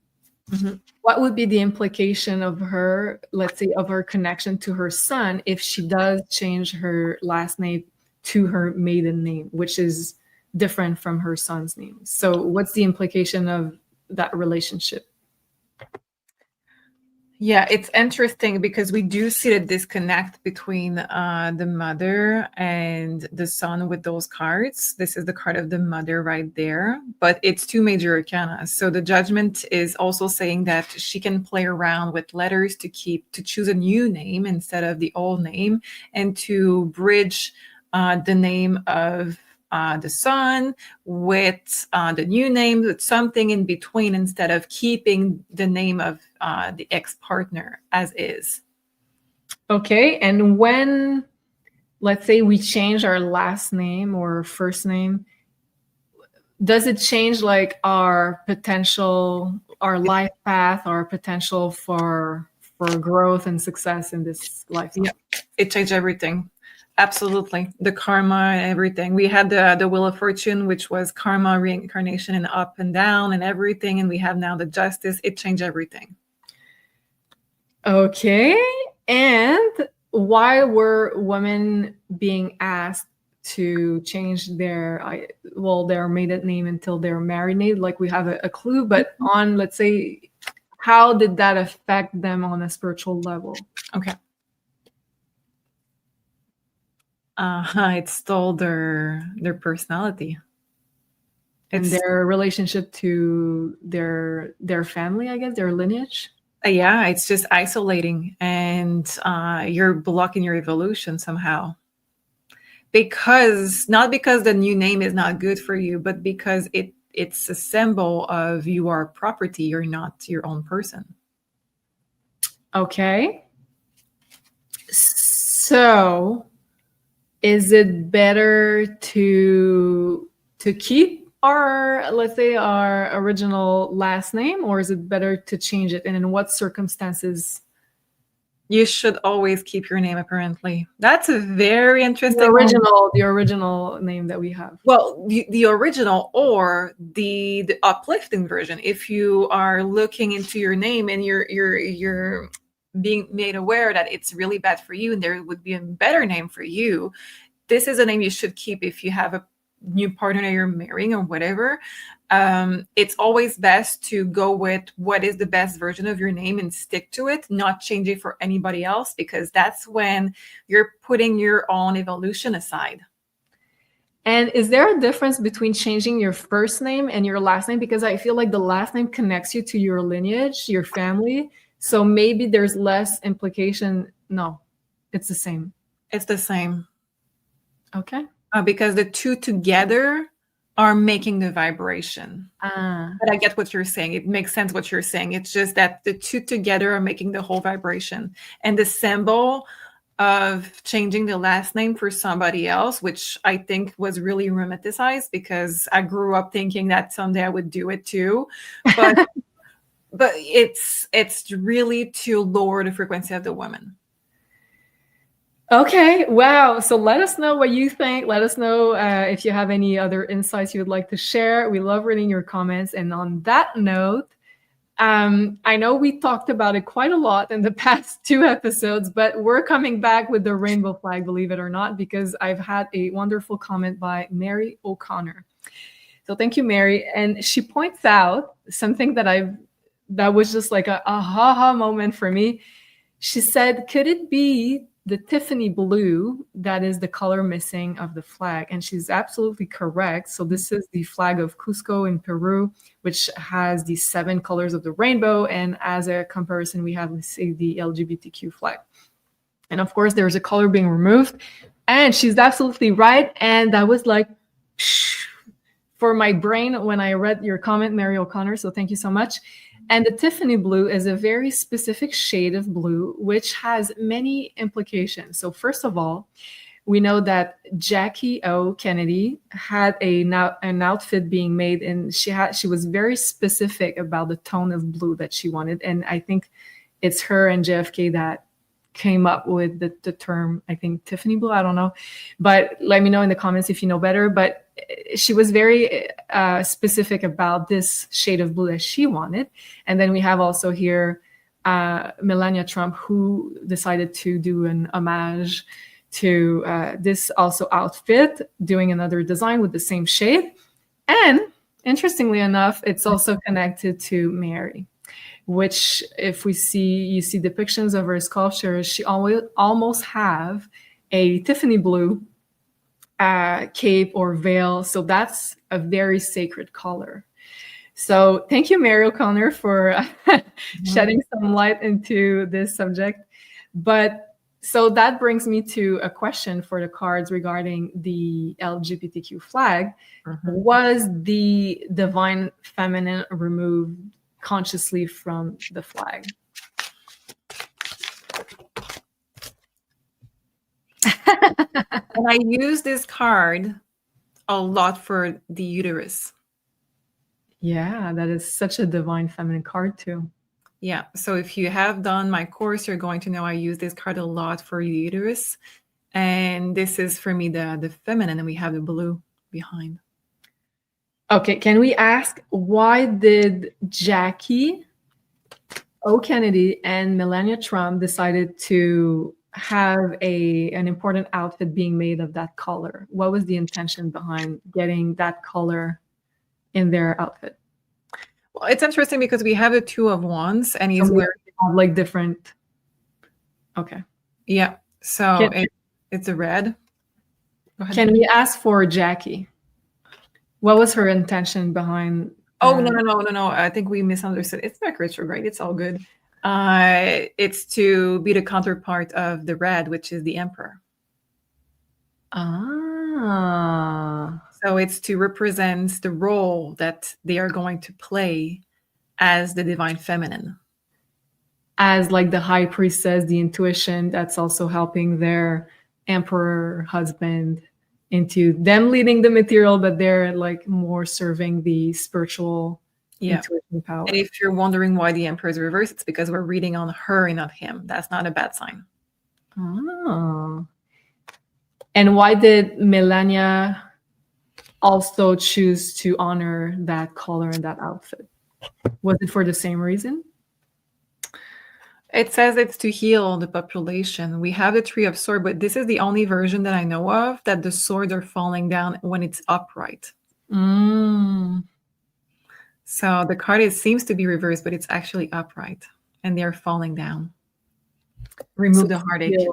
what would be the implication of her, let's say, of her connection to her son if she does change her last name to her maiden name, which is different from her son's name? So what's the implication of that relationship? Yeah, it's interesting because we do see the disconnect between the mother and the son with those cards. This is the card of the mother right there, but it's two major arcana. So the judgment is also saying that she can play around with letters to choose a new name instead of the old name, and to bridge the name of the son with the new name, with something in between, instead of keeping the name of the ex-partner as is. Okay, and when, let's say, we change our last name or first name, does it change like our potential, our life path, our potential for growth and success in this lifetime? Yeah, it changed everything. Absolutely. The karma and everything. We had the Wheel of Fortune, which was karma, reincarnation, and up and down and everything. And we have now the Justice. It changed everything. Okay. And why were women being asked to change their maiden name until their married name? Like, we have a clue, but on, let's say, how did that affect them on a spiritual level? Okay. It stole their personality. And their relationship to their family, I guess, their lineage. Yeah, it's just isolating, and you're blocking your evolution somehow. Not because the new name is not good for you, but because it's a symbol of you are property, you're not your own person. Okay. So is it better to keep our, let's say, our original last name, or is it better to change it? And in what circumstances? You should always keep your name, apparently. That's a very interesting the original name that we have. Well, the original, or the uplifting version. If you are looking into your name and you're being made aware that it's really bad for you and there would be a better name for you, this is a name you should keep if you have a new partner you're marrying or whatever. It's always best to go with what is the best version of your name and stick to it, not change it for anybody else, because that's when you're putting your own evolution aside. And is there a difference between changing your first name and your last name? Because I feel like the last name connects you to your lineage, your family. So maybe there's less implication. No, it's the same. It's the same. Okay. Because the two together are making the vibration. But I get what you're saying. It makes sense what you're saying. It's just that the two together are making the whole vibration. And the symbol of changing the last name for somebody else, which I think was really romanticized because I grew up thinking that someday I would do it too. But but it's really to lower the frequency of the woman. Okay, wow. So let us know what you think. Let us know if you have any other insights you would like to share. We love reading your comments. And on that note, I know we talked about it quite a lot in the past 2 episodes, but we're coming back with the rainbow flag, believe it or not, because I've had a wonderful comment by Mary O'Connor. So thank you, Mary. And she points out something that was just like a aha moment for me. She said, could it be the Tiffany blue that is the color missing of the flag? And she's absolutely correct. So this is the flag of Cusco in Peru, which has the 7 colors of the rainbow. And as a comparison, we have, let's say, the LGBTQ flag. And of course, there's a color being removed. And she's absolutely right. And that was like for my brain when I read your comment, Mary O'Connor. So thank you so much. And the Tiffany blue is a very specific shade of blue, which has many implications. So first of all, we know that Jackie O. Kennedy had an outfit being made, and she was very specific about the tone of blue that she wanted. And I think it's her and JFK that came up with the term, I think, Tiffany blue. I don't know. But let me know in the comments if you know better. But she was very specific about this shade of blue that she wanted. And then we have also here Melania Trump, who decided to do an homage to this also outfit, doing another design with the same shade. And interestingly enough, it's also connected to Mary, which if you see depictions of her sculptures, she almost have a Tiffany blue cape or veil. So that's a very sacred color. So thank you, Mary O'Connor, for shedding some light into this subject. But so that brings me to a question for the cards regarding the LGBTQ flag. Was the divine feminine removed consciously from the flag? And I use this card a lot for the uterus. Yeah, that is such a divine feminine card too. Yeah, so if you have done my course, you're going to know I use this card a lot for the uterus. And this is for me the feminine, and we have the blue behind. Okay, can we ask, why did Jackie O. Kennedy and Melania Trump decided to have an important outfit being made of that color? What was the intention behind getting that color in their outfit? Well, it's interesting because we have a 2 of Wands, and he's wearing like different. Okay. Yeah. So it's a red. Go ahead. Can we ask for Jackie? What was her intention behind? Oh, no. I think we misunderstood. It's Mercury retrograde. It's all good. It's to be the counterpart of the red, which is the Emperor. So it's to represent the role that they are going to play as the divine feminine. As like the high priestess, the intuition that's also helping their emperor husband into them leading the material, but they're like more serving the spiritual intuition power. And if you're wondering why the Emperor is reversed, it's because we're reading on her and not him. That's not a bad sign. Oh. And why did Melania also choose to honor that color and that outfit? Was it for the same reason? It says it's to heal the population. We have the 3 of Swords, but this is the only version that I know of that the swords are falling down when it's upright. So the card seems to be reversed, but it's actually upright, and they're falling down. Remove the heartache.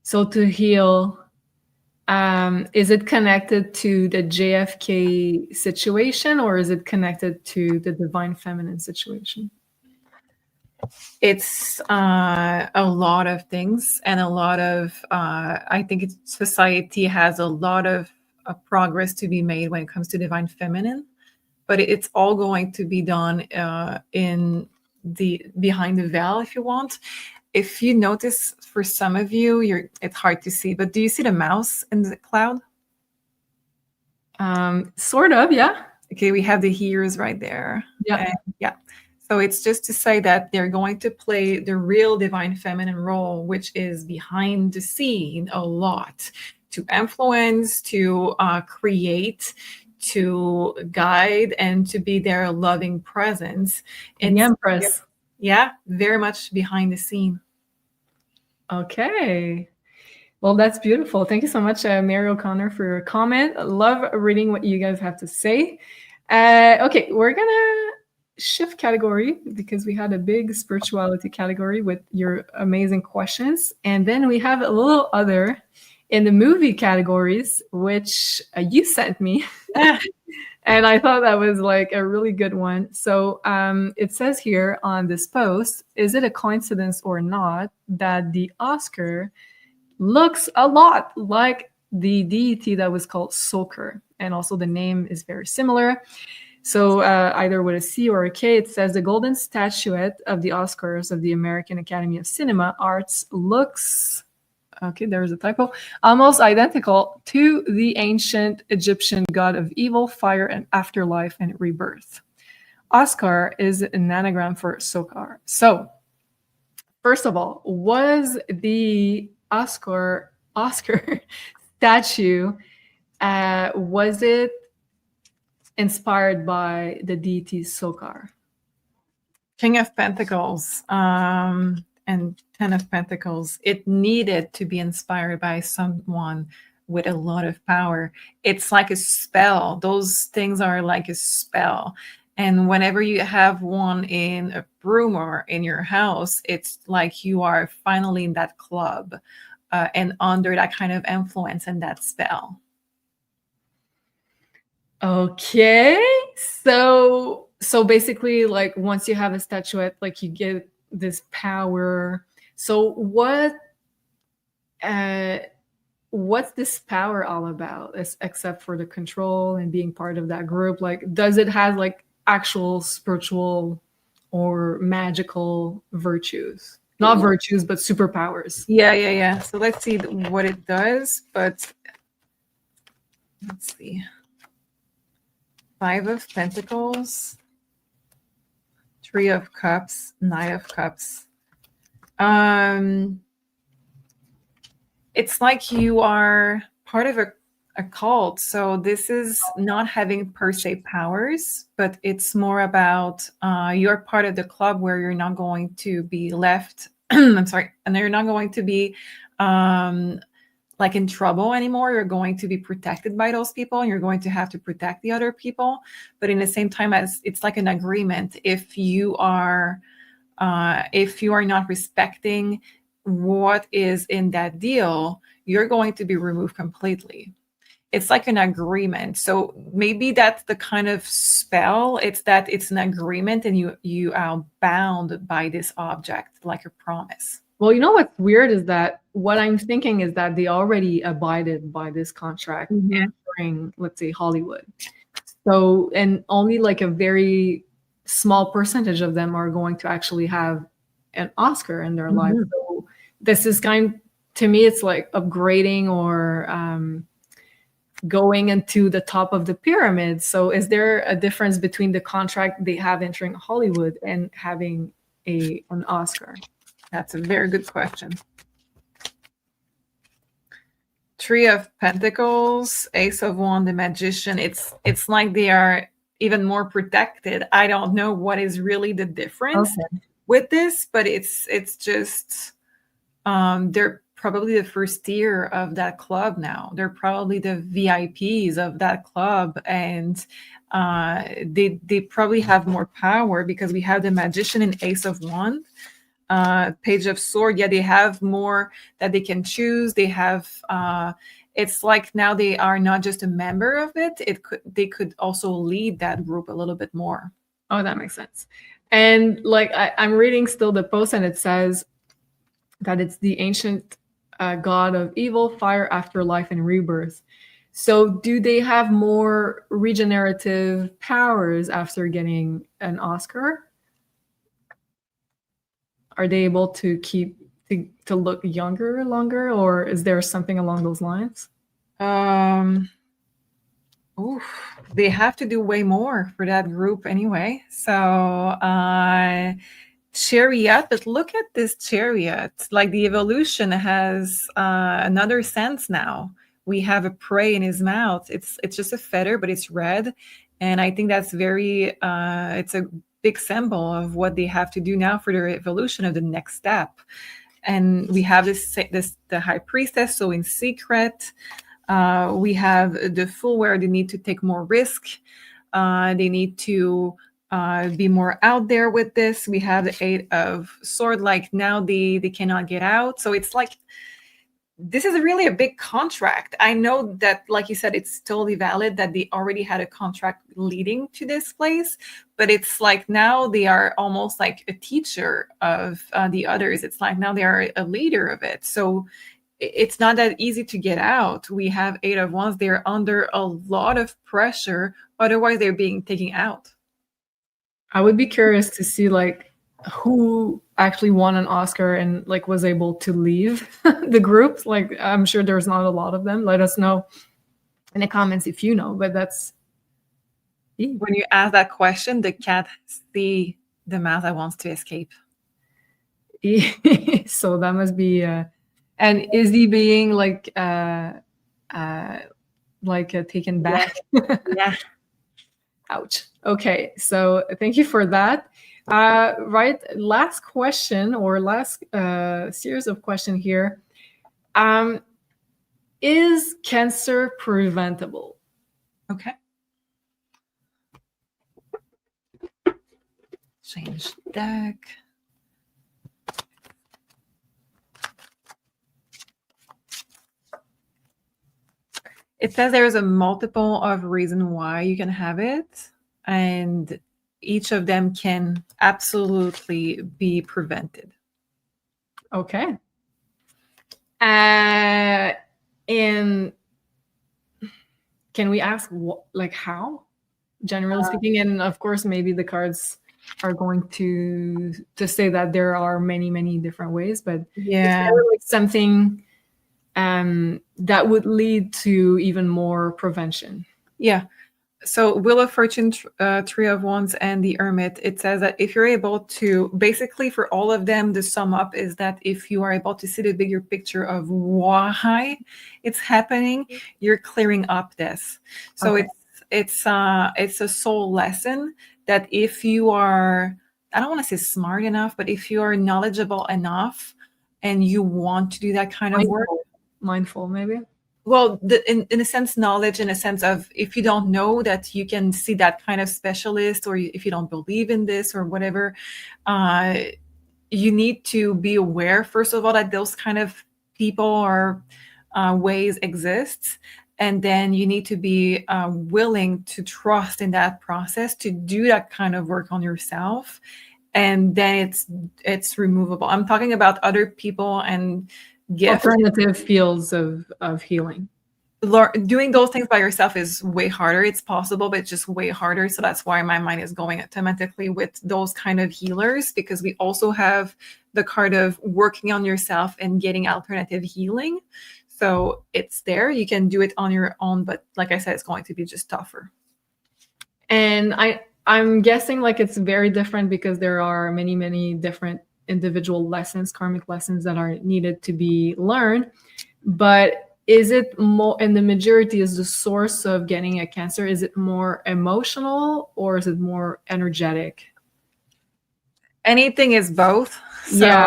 So to heal, is it connected to the JFK situation, or is it connected to the divine feminine situation? It's a lot of things, and a lot of I think society has a lot of progress to be made when it comes to divine feminine, but it's all going to be done in the behind the veil, if you want. If you notice, for some of you, it's hard to see, but do you see the mouse in the cloud? Sort of, yeah. Okay, we have the ears right there. Yeah. Yeah. So it's just to say that they're going to play the real divine feminine role, which is behind the scene a lot, to influence, to create, to guide, and to be their loving presence. And the Empress. Yeah, very much behind the scene. Okay. Well, that's beautiful. Thank you so much, Mary O'Connor, for your comment. I love reading what you guys have to say. Okay, we're going to shift category because we had a big spirituality category with your amazing questions. And then we have a little other in the movie categories, which you sent me. And I thought that was like a really good one. So it says here on this post, is it a coincidence or not that the Oscar looks a lot like the deity that was called Soker? And also the name is very similar. So either with a C or a K, it says the golden statuette of the Oscars of the American Academy of Cinema Arts looks, okay, there's a typo, almost identical to the ancient Egyptian god of evil, fire, and afterlife and rebirth. Oscar is an anagram for Sokar. So, first of all, was the Oscar statue, was it inspired by the deity Sokar? King of Pentacles and Ten of Pentacles. It needed to be inspired by someone with a lot of power. It's like a spell. Those things are like a spell. And whenever you have one in a room or in your house, it's like you are finally in that club and under that kind of influence and that spell. Okay, so basically, like once you have a statuette, like you get this power. So what's this power all about? Except for the control and being part of that group, like does it have like actual spiritual or magical virtues? Not virtues, but superpowers. Yeah. So let's see what it does. But let's see. 5 of Pentacles, 3 of Cups, 9 of Cups. It's like you are part of a cult. So this is not having per se powers, but it's more about you're part of the club where you're not going to be left. I'm sorry, and you're not going to be like in trouble anymore. You're going to be protected by those people, and you're going to have to protect the other people. But in the same time, as it's like an agreement. If you are not respecting what is in that deal, you're going to be removed completely. It's like an agreement. So maybe that's the kind of spell. It's that it's an agreement, and you are bound by this object, like a promise. Well, you know what's weird is that what I'm thinking is that they already abided by this contract entering, let's say, Hollywood. So, and only like a very small percentage of them are going to actually have an Oscar in their life. So this is to me, it's like upgrading or going into the top of the pyramid. So is there a difference between the contract they have entering Hollywood and having an Oscar? That's a very good question. 3 of Pentacles, Ace of Wands, the Magician. It's like they are even more protected. I don't know what is really the difference with this, but it's just they're probably the first tier of that club now. They're probably the VIPs of that club, and they probably have more power because we have the Magician and Ace of Wands. Page of Sword, yeah, they have more that they can choose. They have it's like now they are not just a member of it. They could also lead that group a little bit more. Oh, that makes sense. And like I'm reading still the post, and it says that it's the ancient god of evil, fire, afterlife, and rebirth. So do they have more regenerative powers after getting an Oscar? Are they able to keep to look younger longer, or is there something along those lines? They have to do way more for that group anyway. So chariot, but look at this chariot. Like the evolution has another sense now. We have a prey in his mouth. It's just a feather, but it's red, and I think that's very. It's a big symbol of what they have to do now for their evolution of the next step. And we have the high priestess, so in secret. We have the Fool, where they need to take more risk. They need to be more out there with this. We have the Eight of Sword, like now they cannot get out. So it's like, this is really a big contract. I know that, like you said, it's totally valid that they already had a contract leading to this place, but it's like now they are almost like a teacher of the others. It's like now they are a leader of it. So it's not that easy to get out. We have Eight of Wands. They're under a lot of pressure. Otherwise, they're being taken out. I would be curious to see like who actually won an Oscar and like was able to leave the group. Like I'm sure there's not a lot of them. Let us know in the comments if you know. But that's when you ask that question, the cat see the mouth that wants to escape. So that must be. And is he being like taken back? Yeah. Ouch. Okay, so thank you for that. Right, last question or last series of questions here. Is cancer preventable? Okay. Change deck. It says there's a multiple of reason why you can have it, and each of them can absolutely be prevented. Okay. And can we ask like how, generally speaking? And of course, maybe the cards are going to say that there are many different ways, but yeah, is there like something that would lead to even more prevention? Yeah. So Wheel of Fortune, Three of Wands, and the Hermit, it says that if you're able to, basically for all of them, the sum up is that if you are able to see the bigger picture of why it's happening, you're clearing up this. So Okay. it's a soul lesson that if you are, I don't want to say smart enough, but if you are knowledgeable enough and you want to do that kind of work. Mindful, maybe? Well, in a sense, knowledge, in a sense of if you don't know that you can see that kind of specialist, or if you don't believe in this or whatever, you need to be aware, first of all, that those kind of people or ways exist. And then you need to be willing to trust in that process to do that kind of work on yourself. And then it's removable. I'm talking about other people and alternative fields of healing. Doing those things by yourself is way harder. It's possible, but it's just way harder. So that's why my mind is going automatically with those kind of healers, because we also have the card of working on yourself and getting alternative healing. So it's there. You can do it on your own, but like I said, it's going to be just tougher. And I'm guessing like it's very different because there are many different individual lessons, karmic lessons that are needed to be learned. But is it more, and the majority is the source of getting a cancer, is it more emotional or is it more energetic? Anything is both. So yeah.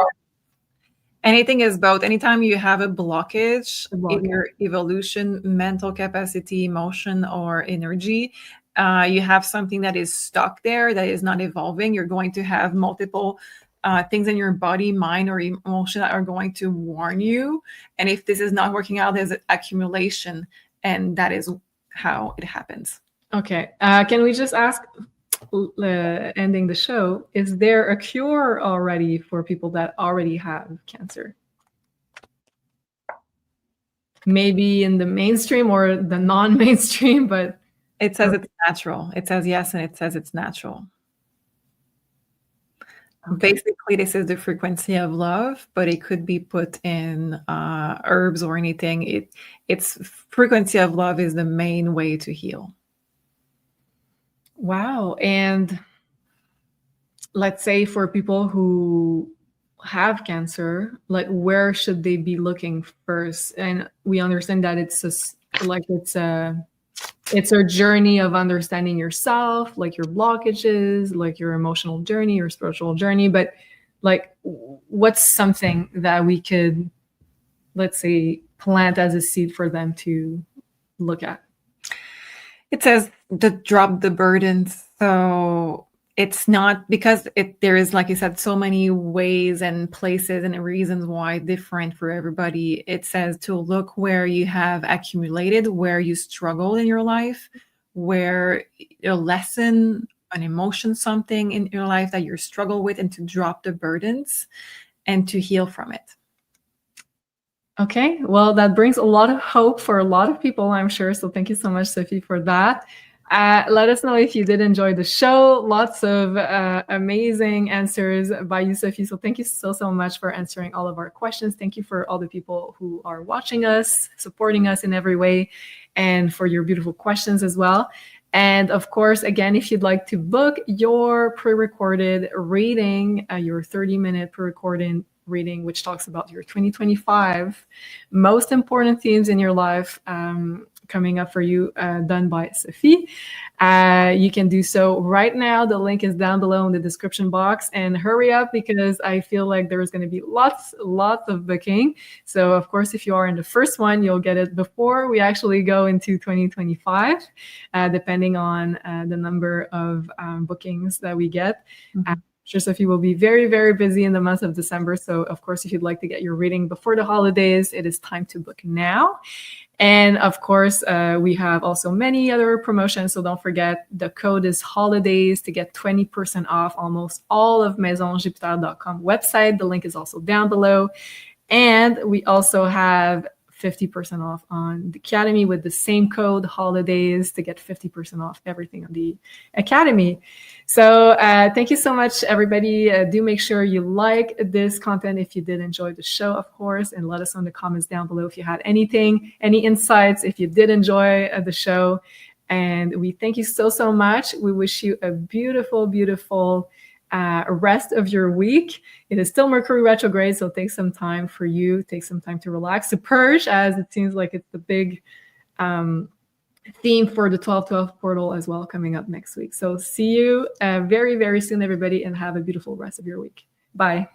Anything is both. Anytime you have a blockage in your evolution, mental capacity, emotion, or energy, you have something that is stuck there, that is not evolving, you're going to have multiple things in your body, mind, or emotion that are going to warn you. And if this is not working out, there's an accumulation, and that is how it happens. Okay. Can we just ask, ending the show, is there a cure already for people that already have cancer? Maybe in the mainstream or the non-mainstream, but it says it's natural. It says yes, and it says it's natural. okay. Basically, this is the frequency of love, but it could be put in herbs or anything. Its frequency of love is the main way to heal. Wow. And let's say for people who have cancer, like where should they be looking first? And we understand that it's a journey of understanding yourself, like your blockages, like your emotional journey, your spiritual journey. But like, what's something that we could, let's say, plant as a seed for them to look at? It says to drop the burdens. So it's not because there is, like you said, so many ways and places and reasons why different for everybody. It says to look where you have accumulated, where you struggle in your life, where a lesson, an emotion, something in your life that you struggle with, and to drop the burdens and to heal from it. Okay, well, that brings a lot of hope for a lot of people, I'm sure. So thank you so much, Sophie, for that. Let us know if you did enjoy the show. Lots of amazing answers by you, Sophie. So thank you so much for answering all of our questions. Thank you for all the people who are watching us, supporting us in every way, and for your beautiful questions as well. And of course, again, if you'd like to book your pre-recorded reading, your 30-minute pre-recorded reading, which talks about your 2025 most important themes in your life coming up for you, done by Sophie. You can do so right now. The link is down below in the description box, and hurry up because I feel like there's going to be lots of booking. So of course, if you are in the first one, you'll get it before we actually go into 2025, depending on the number of bookings that we get. Mm-hmm. Sure, Sophie will be very busy in the month of December. So of course, if you'd like to get your reading before the holidays, it is time to book now. And of course, we have also many other promotions. So don't forget, the code is holidays to get 20% off almost all of MaisonJupiter.com website. The link is also down below. And we also have 50% off on the Academy with the same code, holidays, to get 50% off everything on the Academy. So thank you so much, everybody. Do make sure you like this content if you did enjoy the show, of course, and let us know in the comments down below if you had anything, any insights, if you did enjoy the show. And we thank you so much. We wish you a beautiful rest of your week. It is still Mercury retrograde, so take some time for you. Take some time to relax, to purge, as it seems like it's the big theme for the 12/12 portal as well coming up next week. So see you very soon, everybody, and have a beautiful rest of your week. Bye.